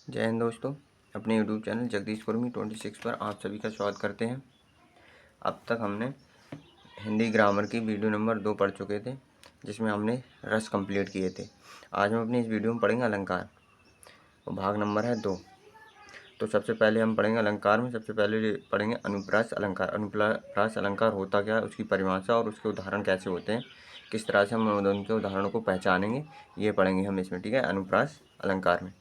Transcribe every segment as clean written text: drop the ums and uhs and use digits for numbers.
जय हिंद दोस्तों। अपने YouTube चैनल जगदीश कुर्मी 26 पर आप सभी का स्वागत करते हैं। अब तक हमने हिंदी ग्रामर की वीडियो नंबर 2 पढ़ चुके थे, जिसमें हमने रस कंप्लीट किए थे। आज हम अपनी इस वीडियो में पढ़ेंगे अलंकार, और भाग नंबर है 2। तो सबसे पहले हम पढ़ेंगे अलंकार में, सबसे पहले पढ़ेंगे अनुप्रास अलंकार। अनुप्रास अलंकार होता क्या है, उसकी परिभाषा और उसके उदाहरण कैसे होते हैं, किस तरह से हम उनके उदाहरणों को पहचानेंगे, ये पढ़ेंगे हम इसमें। ठीक है, अनुप्रास अलंकार में।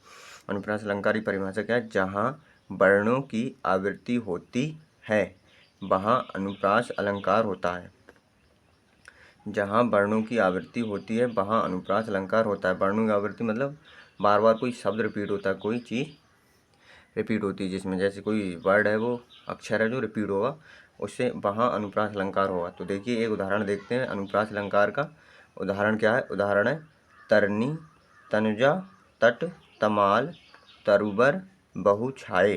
अनुप्रास अलंकार की परिभाषा क्या है? जहाँ वर्णों की आवृत्ति होती है वहाँ अनुप्रास अलंकार होता है। जहाँ वर्णों की आवृत्ति होती है वहाँ अनुप्रास अलंकार होता है। वर्णों की आवृत्ति मतलब बार बार कोई शब्द रिपीट होता है, कोई चीज़ रिपीट होती है, जिसमें जैसे कोई वर्ड है, वो अक्षर है जो रिपीट होगा, उससे वहाँ अनुप्रास अलंकार होगा। तो देखिए, एक उदाहरण देखते हैं अनुप्रास अलंकार का। उदाहरण क्या है? उदाहरण है तरनी, तनुजा, तट, तमाल, तरुबर, बहु छाए।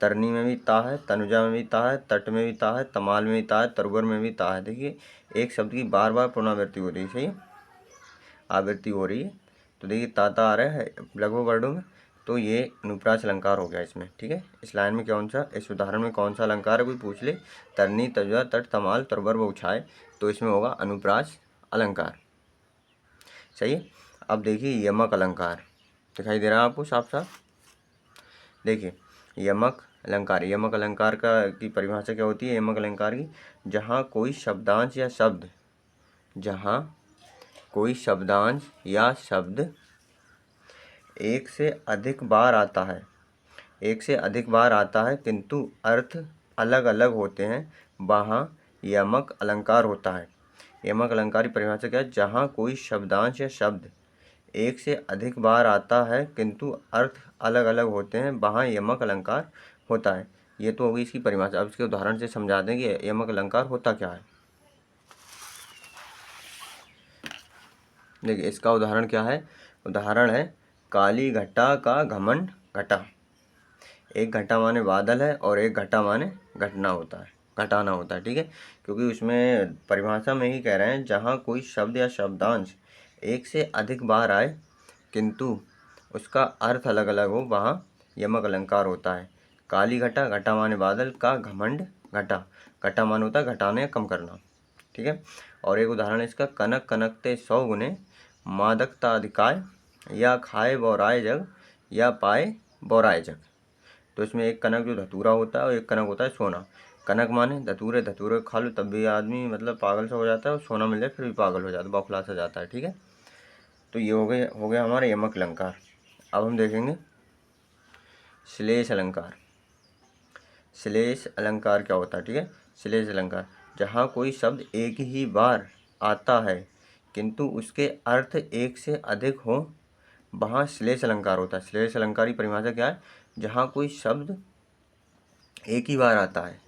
तरनी में भी ता है, तनुजा में भी ता है, तट में भी ता है, तमाल में भी ता है, तरुबर में भी ता है। देखिए, एक शब्द की बार बार पुनरावृत्ति हो रही है, सही है, आवृत्ति हो रही है। तो देखिए ताता आ रहा है लगभग वर्डों में, तो ये अनुप्रास अलंकार हो गया इसमें। ठीक है, इस लाइन में कौन सा, इस उदाहरण में कौन सा अलंकार है, कोई पूछ ले, तरनी, तनुजा, तट, तमाल, तरुबर, बहु छाए, तो इसमें होगा अनुप्रास अलंकार। सही है। अब देखिए यमक अलंकार दिखाई दे रहा है आपको साफ साफ। देखिए यमक अलंकार, यमक अलंकार की परिभाषा क्या होती है यमक अलंकार की? जहाँ कोई शब्दांश या शब्द, जहाँ कोई शब्दांश या शब्द एक से अधिक बार आता है, एक से अधिक बार आता है किंतु अर्थ अलग अलग होते हैं, वहाँ यमक अलंकार होता है। यमक अलंकार की परिभाषा क्या है? जहाँ कोई शब्दांश या शब्द एक से अधिक बार आता है किंतु अर्थ अलग अलग होते हैं, वहाँ यमक अलंकार होता है। ये तो होगी इसकी परिभाषा। अब इसके उदाहरण से समझा दें कि यमक अलंकार होता क्या है। देखिए इसका उदाहरण क्या है? उदाहरण है काली घटा का घमंड घटा। एक घटा माने बादल है और एक घटा माने घटना होता है, घटाना होता है। ठीक है, क्योंकि उसमें परिभाषा में ही कह रहे हैं जहाँ कोई शब्द या शब्दांश एक से अधिक बार आए किंतु उसका अर्थ अलग अलग हो, वहाँ यमक अलंकार होता है। काली घटा, घटा माने बादल, का घमंड घटा, घटा मान होता है घटाना या कम करना। ठीक है, और एक उदाहरण है इसका कनक कनकते 100 गुने, मादकता अधिकाय, या खाए बौराए जग, या पाए बौराए जग। तो इसमें एक कनक जो धतूरा होता है और एक कनक होता है सोना। कनक माने धतूरे, धतूरे खा लो तब भी आदमी मतलब पागल सा हो जाता है, और सोना मिल जाए फिर भी पागल हो जाता है, बौखला सा जाता है। ठीक है, तो ये हो गया हमारा यमक अलंकार। अब हम देखेंगे श्लेष अलंकार। श्लेष अलंकार क्या होता है? ठीक है, श्लेष अलंकार जहाँ कोई शब्द एक ही बार आता है किंतु उसके अर्थ एक से अधिक हो, वहाँ श्लेष अलंकार होता है। श्लेष अलंकार की परिभाषा क्या है? जहाँ कोई शब्द एक ही बार आता है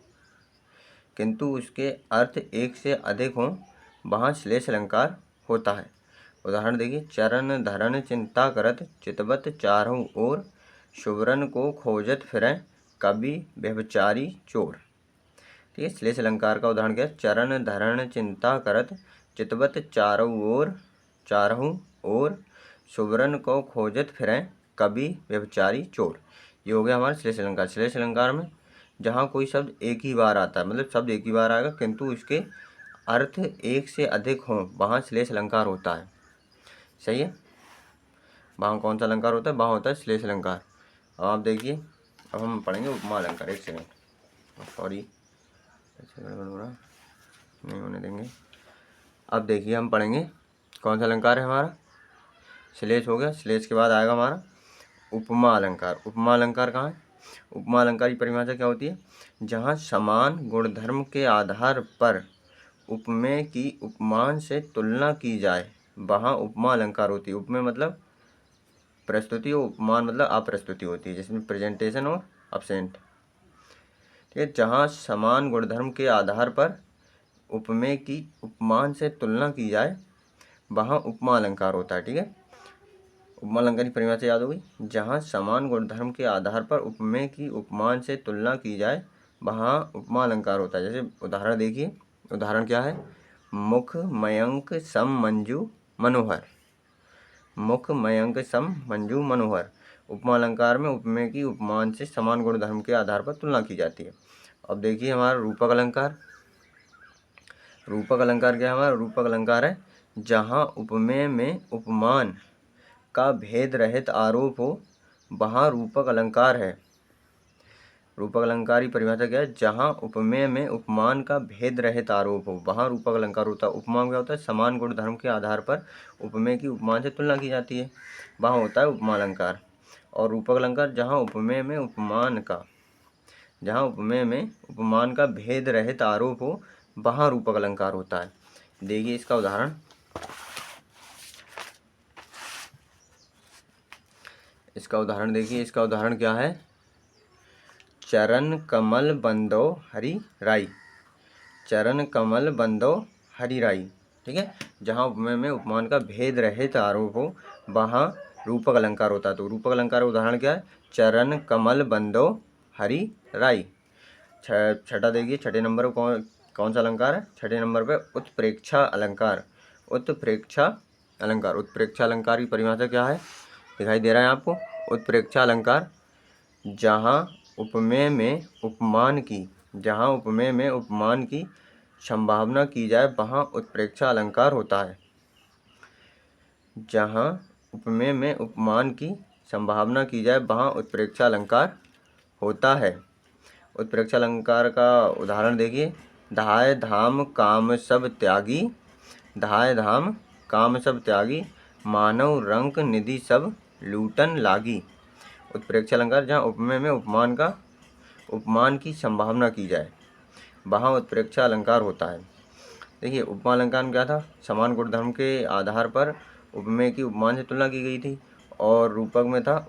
किंतु उसके अर्थ एक से अधिक हों, वहाँ श्लेष अलंकार होता है। उदाहरण देखिए चरण धरण चिंता करत, चितवत चारों ओर, सुवरन को खोजत फिरें, कवि व्यभिचारी चोर। ठीक है, श्लेष अलंकार का उदाहरण क्या है? चरण धरण चिंता करत, चितवत चारों ओर, सुवरन को खोजत फिरें, कवि व्यभिचारी चोर। ये हो गया हमारा श्लेष अलंकार। श्लेष अलंकार में जहाँ कोई शब्द एक ही बार आता है, मतलब शब्द एक ही बार आएगा किंतु इसके अर्थ एक से अधिक हों, वहाँ श्लेष अलंकार होता है। सही है, वहाँ कौन सा अलंकार होता है? वहाँ होता है श्लेष अलंकार। अब आप देखिए, अब हम पढ़ेंगे उपमा अलंकार। एक सेकंड, सॉरी, ऐसे गड़बड़ हो रहा, नहीं होने देंगे। अब देखिए हम पढ़ेंगे कौन सा अलंकार है हमारा? श्लेष हो गया। श्लेष के बाद आएगा हमारा उपमा अलंकार। उपमा अलंकार कहाँ है? उपमा अलंकार की परिभाषा क्या होती है? जहाँ समान गुणधर्म के आधार पर उपमेय की उपमान से तुलना की जाए, वहाँ उपमा अलंकार होती है। उपमेय मतलब प्रस्तुति और उपमान मतलब अप्रस्तुति होती है, जिसमें प्रेजेंटेशन और अब्सेंट। ठीक है, जहाँ समान गुणधर्म के आधार पर उपमेय की उपमान से तुलना की जाए, वहाँ उपमा अलंकार होता है। ठीक है, उपमा अलंकार की परिभाषा याद हो गई? जहाँ समान गुणधर्म के आधार पर उपमेय की उपमान से तुलना की जाए, वहाँ उपमा अलंकार होता है। जैसे उदाहरण देखिए, उदाहरण क्या है? मुख मयंक सम मंजू मनोहर। मुख मयंक सम मंजू मनोहर। उपमा अलंकार में उपमेय की उपमान से समान गुण धर्म के आधार पर तुलना की जाती है। अब देखिए हमारा रूपक अलंकार। रूपक अलंकार क्या है हमारा? रूपक अलंकार है जहाँ उपमेय में उपमान का भेद रहित आरोप हो, वहाँ रूपक अलंकार है। रूपक अलंकार की परिभाषा क्या है? जहाँ उपमेय में उपमान का भेद रहित आरोप हो, वहाँ रूपक अलंकार होता है। उपमा क्या होता है? समान गुण धर्म के आधार पर उपमेय की उपमान से तुलना की जाती है, वहाँ होता है उपमा अलंकार। और रूपक अलंकार जहाँ उपमेय में उपमान का भेद रहित आरोप हो, वहाँ रूपक अलंकार होता है। देखिए इसका उदाहरण। देखिए इसका उदाहरण क्या है? चरण कमल बंदो हरि राई। चरण कमल बंदो हरि राई, ठीक है। जहाँ उपमेय में उपमान का भेद रहित आरोप हो, वहाँ रूपक अलंकार होता है। तो रूपक अलंकार का उदाहरण क्या है? चरण कमल बंदो हरि राई। छठा देखिए, छठे नंबर पर कौन सा अलंकार है? छठे नंबर पे उत्प्रेक्षा अलंकार। उत्प्रेक्षा अलंकार की परिभाषा क्या है? दिखाई दे रहा है आपको? उत्प्रेक्षा अलंकार जहाँ उपमेय में उपमान की संभावना की जाए, वहाँ उत्प्रेक्षा अलंकार होता है। जहाँ उपमेय में उपमान की संभावना की जाए, वहाँ उत्प्रेक्षा अलंकार होता है। उत्प्रेक्षा अलंकार का उदाहरण देखिए। धाय धाम काम सब त्यागी। धाय धाम काम सब त्यागी, मानव रंक निधि सब लूटन लागी। उत्प्रेक्षा अलंकार जहाँ उपमेय में उपमान की संभावना की जाए, वहाँ उत्प्रेक्षा अलंकार होता है। देखिए उपमा अलंकार में क्या था? समान गुण धर्म के आधार पर उपमेय की उपमान से तुलना की गई थी। और रूपक में था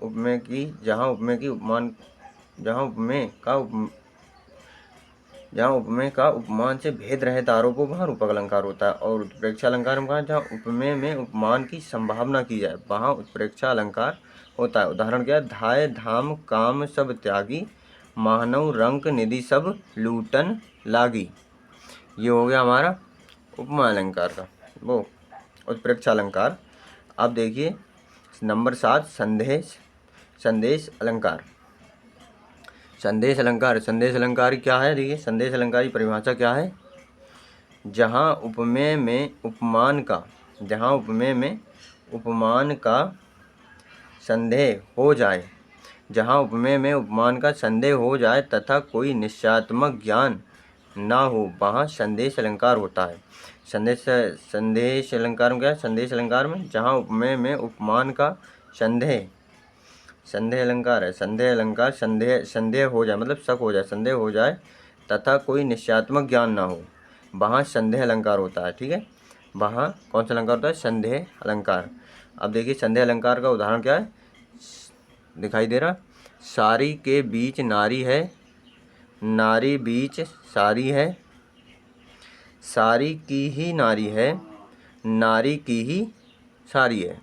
जहाँ उपमेय का उपमान से भेद रहित आरोप हो, वहाँ रूपक अलंकार होता है। और उत्प्रेक्षा अलंकार में कहा जहाँ उपमेय में उपमान की संभावना की जाए, वहाँ उत्प्रेक्षा अलंकार होता है। उदाहरण क्या है? धाय धाम काम सब त्यागी, मानव रंक निधि सब लूटन लागी। ये हो गया हमारा उपमा अलंकार का वो उत्प्रेक्षा अलंकार। अब देखिए नंबर 7 संदेश अलंकार। संदेश अलंकार क्या है? देखिए संदेश अलंकार की परिभाषा क्या है? जहाँ उपमेय में उपमान का संदेह हो जाए, तथा कोई निश्चयात्मक ज्ञान ना हो, वहाँ संदेश अलंकार होता है। संदेश अलंकार में क्या है? संदेश अलंकार में जहाँ उपमेय में उपमान का संदेह अलंकार है। संदेह हो जाए, मतलब शक हो जाए, संदेह हो जाए, तथा कोई निश्चयात्मक ज्ञान ना हो, वहाँ संदेह अलंकार होता है, ठीक है। वहाँ कौन सा अलंकार होता है? संदेह अलंकार। अब देखिए संदेह अलंकार का उदाहरण क्या है? दिखाई दे रहा? सारी के बीच नारी है, नारी बीच सारी है, सारी की ही नारी है, नारी की ही सारी है।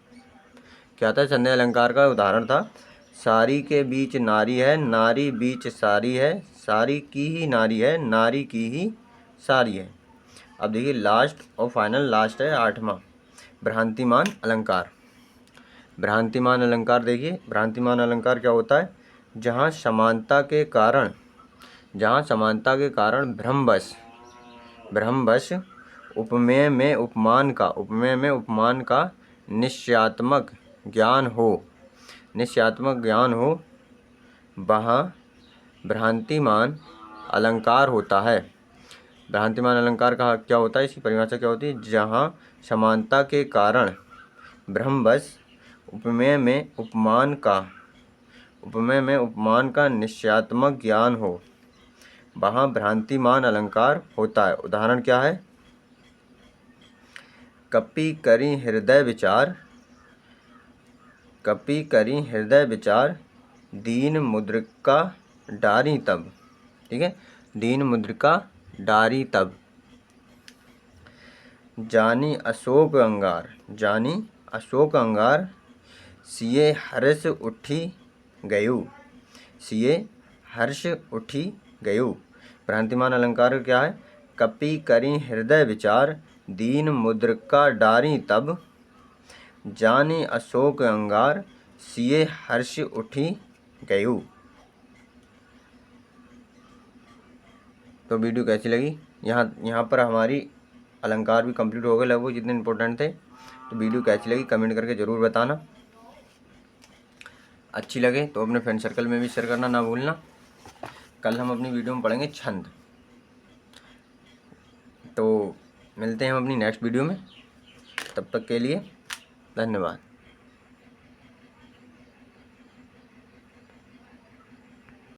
क्या था? संदेह अलंकार का उदाहरण था सारी के बीच नारी है, नारी बीच सारी है, सारी की ही नारी है, नारी की ही सारी है। अब देखिए लास्ट है 8वां, भ्रांतिमान अलंकार। भ्रांतिमान अलंकार देखिए, भ्रांतिमान अलंकार क्या होता है? जहाँ समानता के कारण भ्रमवश उपमेय में उपमान का निश्चयात्मक ज्ञान हो, वहाँ भ्रांतिमान अलंकार होता है। भ्रांतिमान अलंकार का क्या होता है? इसकी परिभाषा क्या होती है? जहाँ समानता के कारण भ्रमवश उपमेय में उपमान का निश्चयात्मक ज्ञान हो, वहाँ भ्रांतिमान अलंकार होता है। उदाहरण क्या है? कपि करी हृदय विचार, दीन मुद्रिका डारी तब, ठीक है। दीन मुद्रिका डारी तब। जानी अशोक अंगार, सिए हर्ष उठी गयु। भ्रांतिमान अलंकार क्या है? कपि करी हृदय विचार, दीन मुद्रिका डारी तब, जानी अशोक अंगार, सिए हर्ष उठी गयू। तो वीडियो कैसी लगी? यहाँ पर हमारी अलंकार भी कंप्लीट हो गए लगभग जितने इम्पोर्टेंट थे। तो वीडियो कैसी लगी कमेंट करके ज़रूर बताना। अच्छी लगे तो अपने फ्रेंड सर्कल में भी शेयर करना ना भूलना। कल हम अपनी वीडियो में पढ़ेंगे छंद। तो मिलते हैं हम अपनी नेक्स्ट वीडियो में, तब तक के लिए धन्यवाद।